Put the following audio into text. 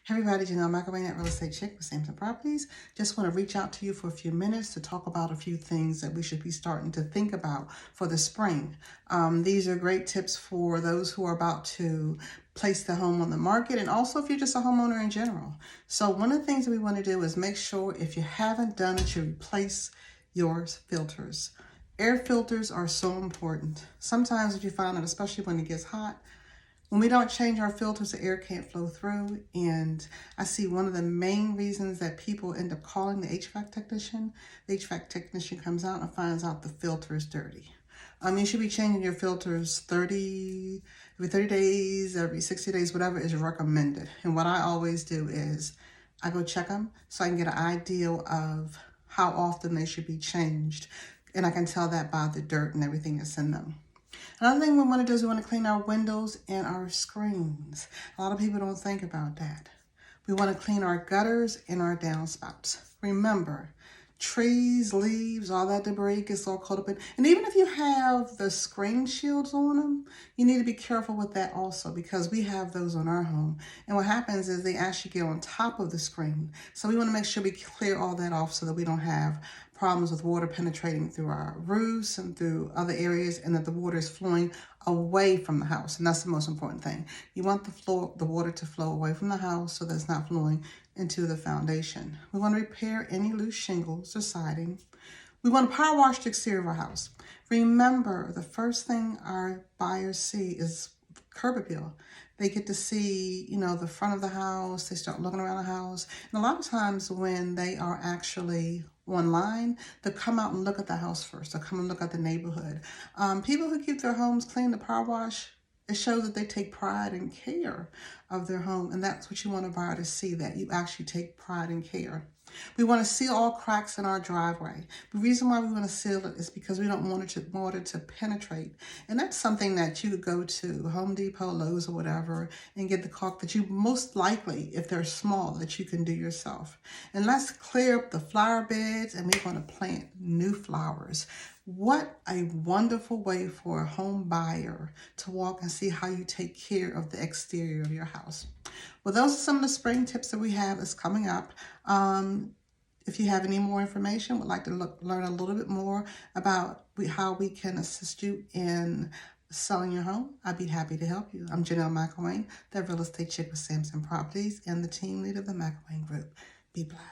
Hey everybody, Janelle McElwain at Real Estate Chick with Sampson Properties. Just want to reach out to you for a few minutes to talk about a few things that we should be starting to think about for the spring. These are great tips for those who are about to place the home on the market, and also if you're just a homeowner in general. So one of the things that we want to do is make sure, if you haven't done it, you replace your filters. Air filters are so important. Sometimes if you find it, especially when it gets hot, when we don't change our filters, the air can't flow through. And I see one of the main reasons that people end up calling the HVAC technician. The HVAC technician comes out and finds out the filter is dirty. You should be changing your filters every 30 days, every 60 days, whatever is recommended. And what I always do is I go check them so I can get an idea of how often they should be changed. And I can tell that by the dirt and everything that's in them. Another thing we want to do is we want to clean our windows and our screens. A lot of people don't think about that. We want to clean our gutters and our downspouts. Remember, trees, leaves, all that debris gets all caught up in. And even if you have the screen shields on them, you need to be careful with that also, because we have those on our home. And what happens is they actually get on top of the screen. So we want to make sure we clear all that off so that we don't have problems with water penetrating through our roofs and through other areas, and that the water is flowing away from the house. And that's the most important thing. You want the water to flow away from the house so that it's not flowing into the foundation. We want to repair any loose shingles or siding. We want to power wash the exterior of our house. Remember, the first thing our buyers see is curb appeal. They get to see, the front of the house. They start looking around the house. And a lot of times when they are actually online, they'll come out and look at the house first. They'll come and look at the neighborhood. People who keep their homes clean, the power wash, it shows that they take pride and care of their home. And that's what you want a buyer to see, that you actually take pride and care. We want to seal all cracks in our driveway. The reason why we want to seal it is because we don't want water to penetrate. And that's something that you could go to Home Depot, Lowe's, or whatever, and get the caulk that you most likely, if they're small, that you can do yourself. And let's clear up the flower beds, and we're going to plant new flowers. What a wonderful way for a home buyer to walk and see how you take care of the exterior of your house. Well, those are some of the spring tips that we have that's coming up. If you have any more information, would like to learn a little bit more about how we can assist you in selling your home, I'd be happy to help you. I'm Janelle McElwain, the Real Estate Chick with Sampson Properties, and the team leader of the McElwain Group. Be blessed.